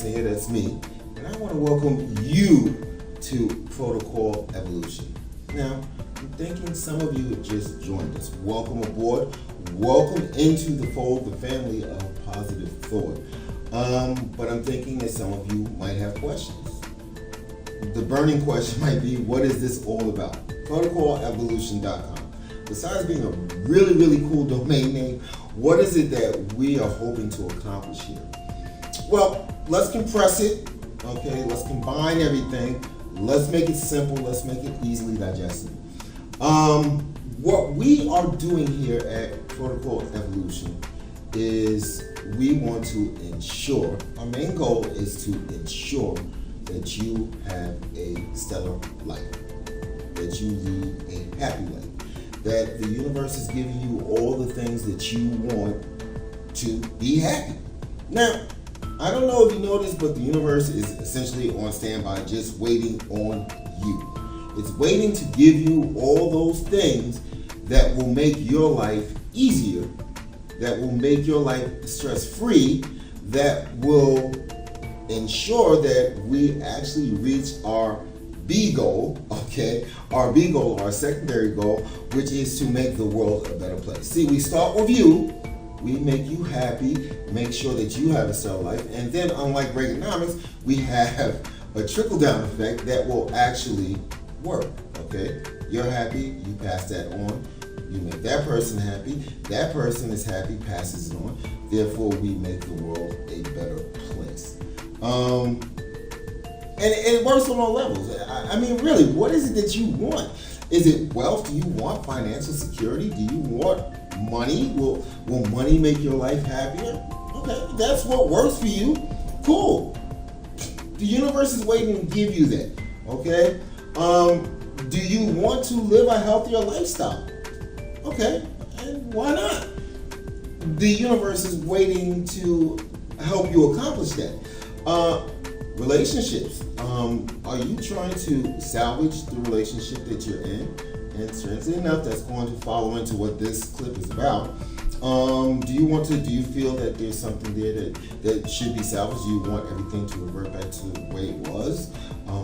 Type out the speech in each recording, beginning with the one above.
Jason here, that's me, and I want to welcome you to Protocol Evolution. Now, I'm thinking some of you have just joined us. Welcome aboard. Welcome into the fold, the family of positive thought. But I'm thinking that some of you might have questions. The burning question might be, what is this all about? ProtocolEvolution.com. Besides being a really, really cool domain name, what is it that we are hoping to accomplish here? Well, let's compress it, okay? Let's combine everything. Let's make it simple. Let's make it easily digestible. What we are doing here at Protocol Evolution is we want to ensure, our main goal is to ensure that you have a stellar life, that you lead a happy life, that the universe is giving you all the things that you want to be happy. Now, I don't know if you noticed, but the universe is essentially on standby, just waiting on you. It's waiting to give you all those things that will make your life easier, that will make your life stress-free, that will ensure that we actually reach our B goal, okay? Our B goal, our secondary goal, which is to make the world a better place. See, we start with you. We make you happy, make sure that you have a stellar life, and then unlike Reaganomics, we have a trickle-down effect that will actually work, okay? You're happy, you pass that on, you make that person happy, that person is happy, passes it on, therefore we make the world a better place. And it works on all levels. I mean, really, what is it that you want? Is it wealth? Do you want financial security? Do you want money? Will money make your life happier? Okay, that's what works for you. Cool. The universe is waiting to give you that. Okay. Do you want to live a healthier lifestyle? Okay, and why not? The universe is waiting to help you accomplish that. Relationships. Are you trying to salvage the relationship that you're in? And strangely enough, that's going to follow into what this clip is about. Do you feel that there's something there that should be salvaged? Do you want everything to revert back to the way it was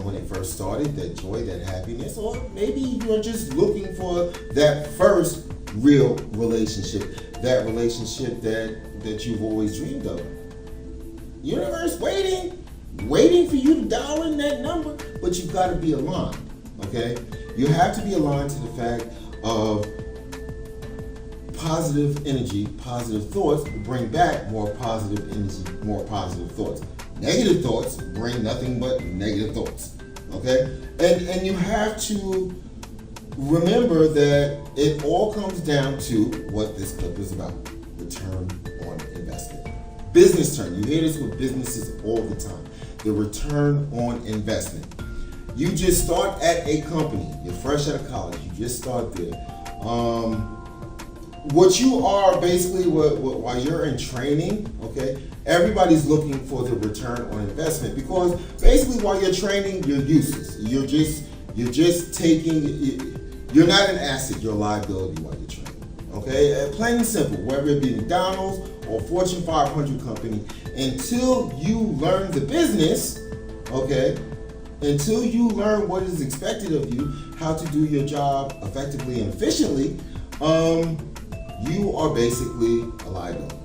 when it first started, that joy, that happiness? Or maybe you're just looking for that first real relationship, that relationship that you've always dreamed of. Universe waiting for you to dial in that number, but you've got to be aligned, okay? You have to be aligned to the fact of positive energy, positive thoughts bring back more positive energy, more positive thoughts. Negative thoughts bring nothing but negative thoughts, okay? And you have to remember that it all comes down to what this clip is about, return on investment. Business term, you hear this with businesses all the time. The return on investment. You just start at a company. You're fresh out of college. You just start there. What you are basically, while you're in training, okay, everybody's looking for the return on investment, because basically while you're training, you're useless. You're just taking. You're not an asset. You're a liability while you're training. Okay, plain and simple. Whether it be McDonald's or Fortune 500 company, until you learn the business, okay, until you learn what is expected of you, how to do your job effectively and efficiently, you are basically a liability,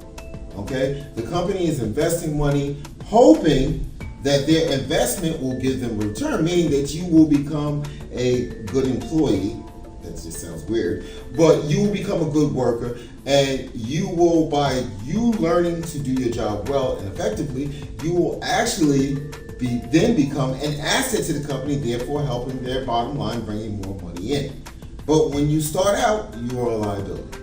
okay? The company is investing money, hoping that their investment will give them a return, meaning that you will become a good employee. That just sounds weird, but you will become a good worker, and you will, by you learning to do your job well and effectively, you will actually then become an asset to the company, therefore helping their bottom line, bringing more money in. But when you start out, you are a liability.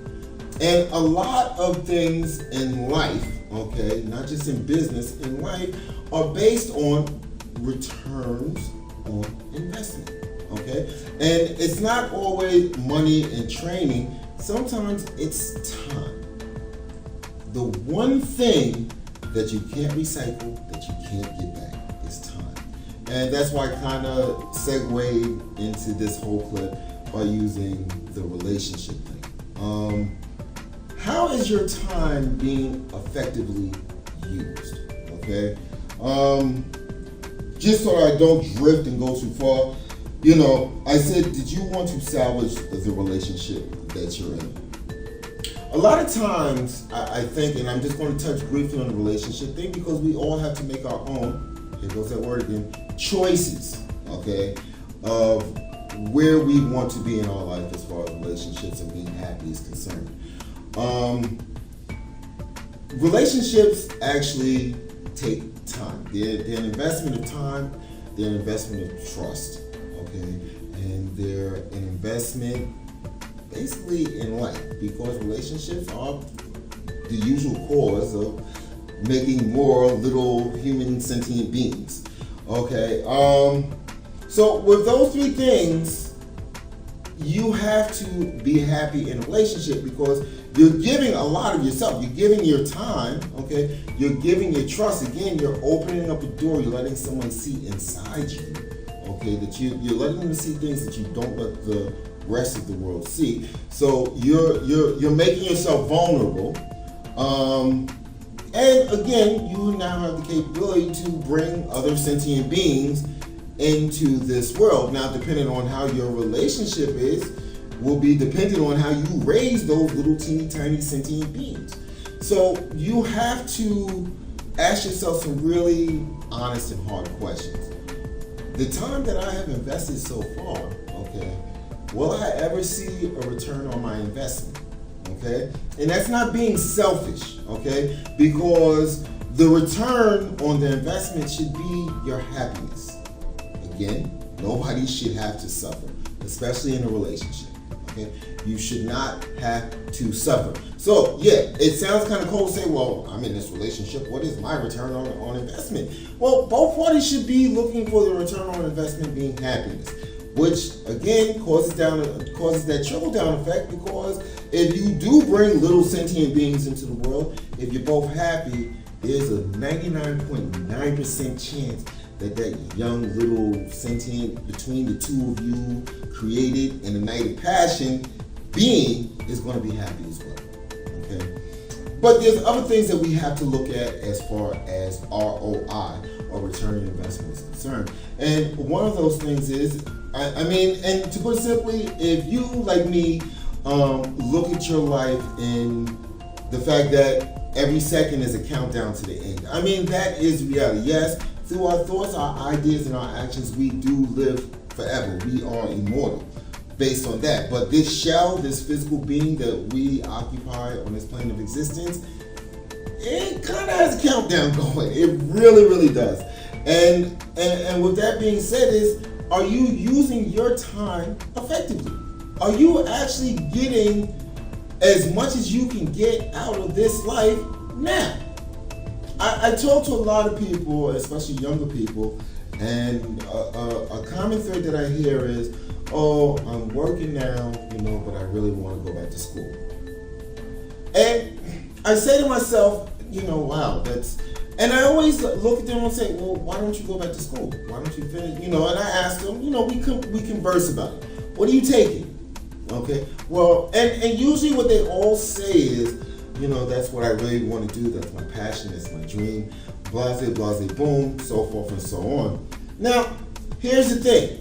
And a lot of things in life, okay, not just in business, in life, are based on returns on investment. Okay, and it's not always money and training. Sometimes it's time. The one thing that you can't recycle, that you can't get back, is time. And that's why I kind of segued into this whole clip by using the relationship thing. How is your time being effectively used? Okay, Just so I don't drift and go too far, I said, did you want to salvage the relationship that you're in? A lot of times, I think, and I'm just going to touch briefly on the relationship thing because we all have to make our own, here goes that word again, choices, okay, of where we want to be in our life as far as relationships and being happy is concerned. Relationships actually take time. They're an investment of time, they're an investment of trust, okay? And they're an investment basically in life because relationships are the usual cause of making more little human sentient beings, okay? So with those three things, you have to be happy in a relationship because you're giving a lot of yourself. You're giving your time, okay? You're giving your trust. Again, you're opening up a door. You're letting someone see inside you, okay? That you're letting them see things that you don't let the rest of the world see. So you're making yourself vulnerable. And again, you now have the capability to bring other sentient beings into this world. Now, depending on how your relationship is, will be dependent on how you raise those little teeny tiny sentient beings. So you have to ask yourself some really honest and hard questions. The time that I have invested so far, okay, will I ever see a return on my investment? Okay? And that's not being selfish, okay? Because the return on the investment should be your happiness. Again, nobody should have to suffer, especially in a relationship. Okay? You should not have to suffer. So, yeah, it sounds kind of cold to say, well, I'm in this relationship. What is my return on investment? Well, both parties should be looking for the return on investment being happiness, which, again, causes that trickle-down effect because if you do bring little sentient beings into the world, if you're both happy, there's a 99.9% chance that young little sentient between the two of you created in a night of passion being is going to be happy as well. Okay? But there's other things that we have to look at as far as ROI, or return on investment, is concerned. And one of those things is, and to put it simply, if you, like me, look at your life in the fact that every second is a countdown to the end. That is reality. Yes, through our thoughts, our ideas, and our actions, we do live forever. We are immortal based on that. But this shell, this physical being that we occupy on this plane of existence, it kind of has a countdown going. It really, really does. And with that being said is, are you using your time effectively? Are you actually getting as much as you can get out of this life now? I talk to a lot of people, especially younger people, and a common thread that I hear is, oh, I'm working now, but I really want to go back to school. And I say to myself, wow, that's, and I always look at them and say, well, why don't you go back to school? Why don't you finish? And I ask them, we converse about it. What are you taking? Okay, well, and usually what they all say is, that's what I really want to do. That's my passion. That's my dream. Blase, blase, boom, so forth and so on. Now, here's the thing.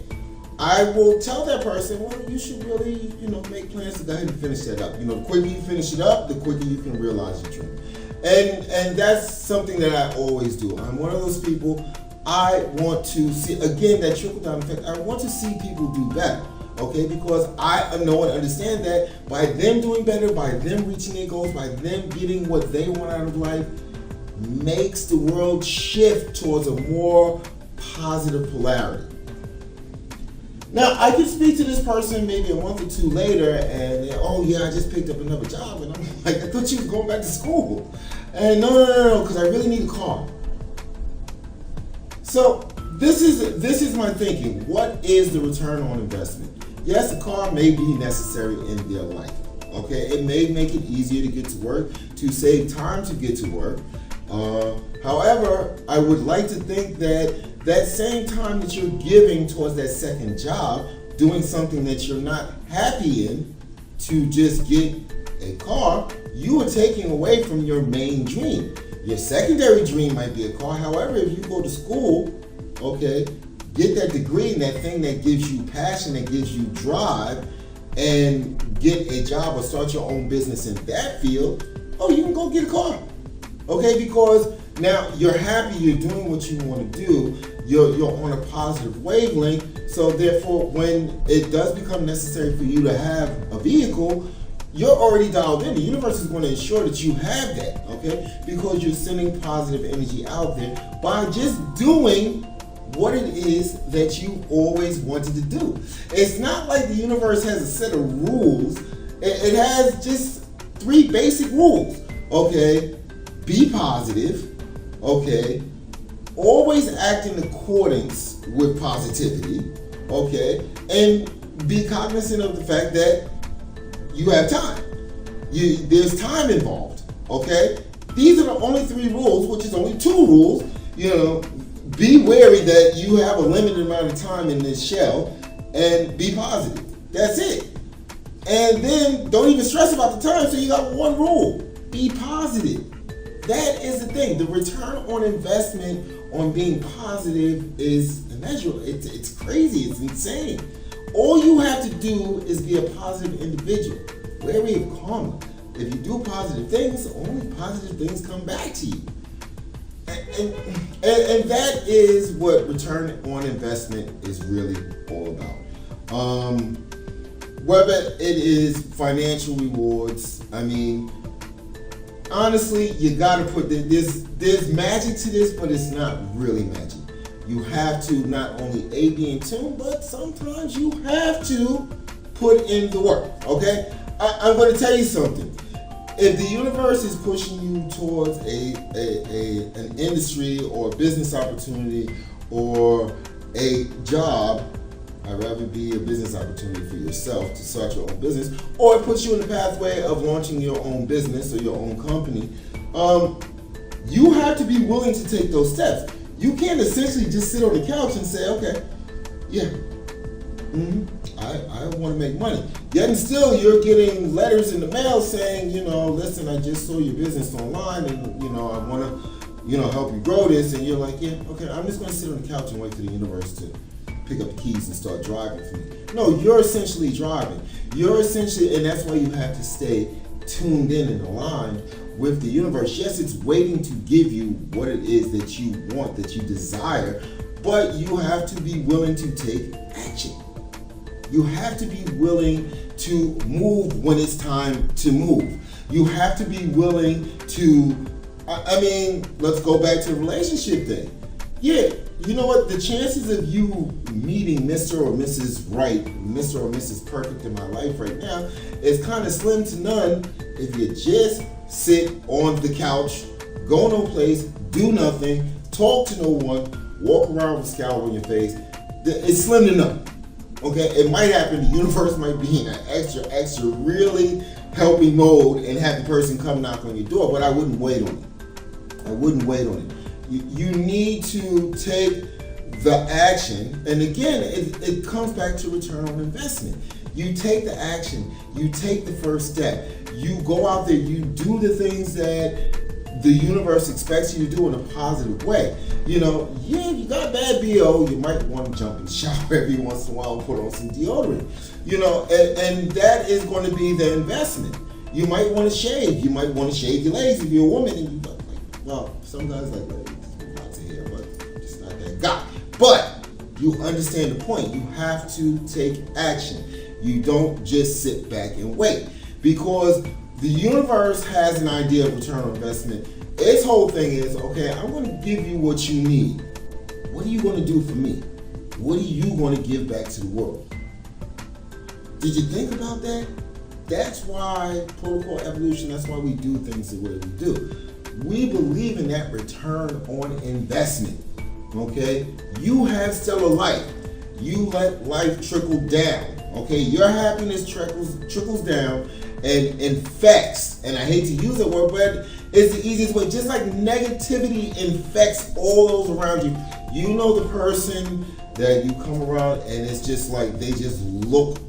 I will tell that person, well, you should really, make plans to go ahead and finish that up. The quicker you finish it up, the quicker you can realize your dream. And that's something that I always do. I'm one of those people, I want to see, again, that trickle-down effect. I want to see people do better. Okay, because I know and understand that by them doing better, by them reaching their goals, by them getting what they want out of life, makes the world shift towards a more positive polarity. Now, I can speak to this person maybe a month or two later and oh yeah, I just picked up another job, and I'm like, I thought you were going back to school. And no, because I really need a car. So this is my thinking. What is the return on investment? Yes, a car may be necessary in their life. Okay, it may make it easier to get to work, to save time to get to work. However, I would like to think that same time that you're giving towards that second job, doing something that you're not happy in, to just get a car, you are taking away from your main dream. Your secondary dream might be a car. However, if you go to school, okay, get that degree and that thing that gives you passion, that gives you drive, and get a job or start your own business in that field, you can go get a car. Okay, because now you're happy, you're doing what you want to do, you're on a positive wavelength, so therefore when it does become necessary for you to have a vehicle, you're already dialed in. The universe is going to ensure that you have that, okay? Because you're sending positive energy out there by just doing what it is that you always wanted to do. It's not like the universe has a set of rules. It has just 3 basic rules, okay? Be positive, okay? Always act in accordance with positivity, okay? And be cognizant of the fact that you have time. There's time involved, okay? These are the only 3 rules, which is only 2 rules. Be wary that you have a limited amount of time in this shell, and be positive. That's it. And then don't even stress about the time, so you got 1 rule. Be positive. That is the thing. The return on investment on being positive is immeasurable. It's crazy. It's insane. All you have to do is be a positive individual. Wary of karma. If you do positive things, only positive things come back to you. And that is what return on investment is really all about. Whether it is financial rewards, I mean, honestly, you gotta put there's magic to this, but it's not really magic. You have to not only be in tune, but sometimes you have to put in the work, okay? I'm gonna tell you something. If the universe is pushing you towards an industry or a business opportunity or a job, I'd rather be a business opportunity for yourself to start your own business, or it puts you in the pathway of launching your own business or your own company, you have to be willing to take those steps. You can't essentially just sit on the couch and say, okay, yeah, I want to make money. Yet and still you're getting letters in the mail saying, listen, I just saw your business online and, I want to, help you grow this. And you're like, yeah, okay, I'm just going to sit on the couch and wait for the universe to pick up the keys and start driving for me. No, you're essentially driving. And that's why you have to stay tuned in and aligned with the universe. Yes, it's waiting to give you what it is that you want, that you desire, but you have to be willing to take action. You have to be willing to move when it's time to move. You have to be willing to, let's go back to the relationship thing. Yeah, you know what? The chances of you meeting Mr. or Mrs. Right, Mr. or Mrs. Perfect in my life right now is kind of slim to none if you just sit on the couch, go no place, do nothing, talk to no one, walk around with a scowl on your face. It's slim to none. Okay, it might happen. The universe might be in an extra really helping mode and have the person come knock on your door, but I wouldn't wait on it. You need to take the action, and again, it comes back to return on investment. You take the action, you take the first step, you go out there, you do the things that the universe expects you to do in a positive way. You got a bad BO, you might want to jump in the shower every once in a while and put on some deodorant. And that is going to be the investment. You might want to shave. You might want to shave your legs if you're a woman and some guys like lots of hair, but just not that guy. But you understand the point. You have to take action. You don't just sit back and wait, because the universe has an idea of return on investment. Its whole thing is, okay, I'm going to give you what you need. What are you going to do for me? What are you going to give back to the world? Did you think about that? That's why Protocol Evolution, that's why we do things the way we do. We believe in that return on investment, okay? You have stellar life. You let life trickle down, okay? Your happiness trickles down and infects, and I hate to use that word, but it's the easiest way. Just like negativity infects all those around you. You know the person that you come around and it's just like they just look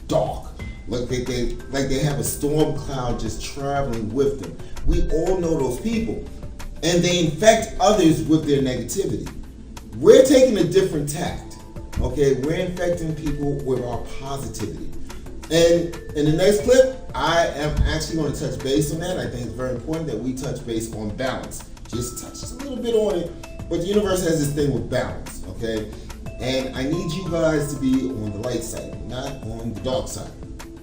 dark. Like Okay, they have a storm cloud just traveling with them. We all know those people, and they infect others with their negativity. We're taking a different tact. Okay, we're infecting people with our positivity. And in the next clip, I am actually going to touch base on that. I think it's very important that we touch base on balance. Just touch a little bit on it, but the universe has this thing with balance, okay? And I need you guys to be on the light side, not on the dark side,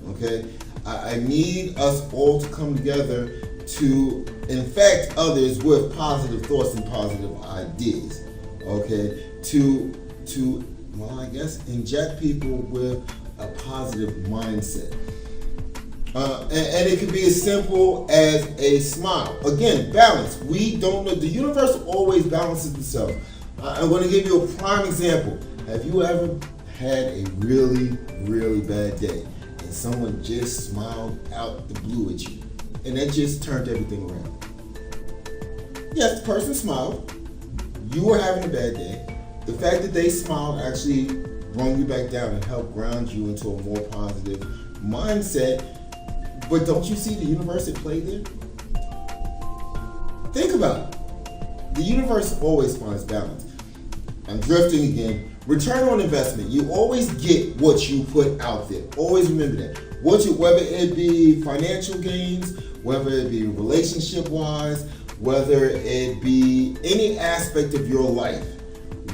okay? I need us all to come together to infect others with positive thoughts and positive ideas, okay? Well, I guess inject people with a positive mindset. And it can be as simple as a smile. Again, balance. We don't know. The universe always balances itself. I'm going to give you a prime example. Have you ever had a really, really bad day and someone just smiled out the blue at you and that just turned everything around? Yes, the person smiled. You were having a bad day. The fact that they smiled actually brought you back down and helped ground you into a more positive mindset. But don't you see the universe at play there? Think about it. The universe always finds balance. I'm drifting again. Return on investment. You always get what you put out there. Always remember that. Whether it be financial gains, whether it be relationship-wise, whether it be any aspect of your life,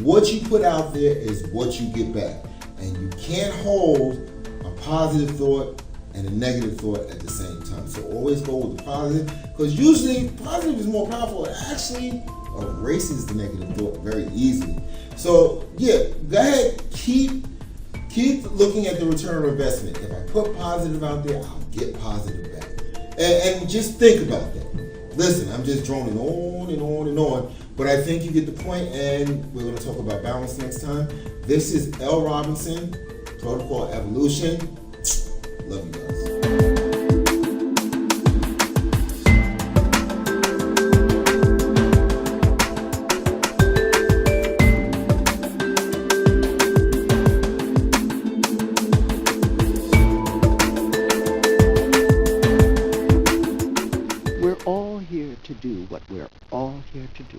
what you put out there is what you get back. And you can't hold a positive thought and a negative thought at the same time. So always go with the positive, because usually positive is more powerful. It actually erases the negative thought very easily. So yeah, go ahead, keep looking at the return on investment. If I put positive out there, I'll get positive back. And just think about that. Listen, I'm just droning on and on and on, but I think you get the point, and we're going to talk about balance next time. This is L. Robinson, Protocol Evolution. Love you guys. We're all here to do what we're all here to do.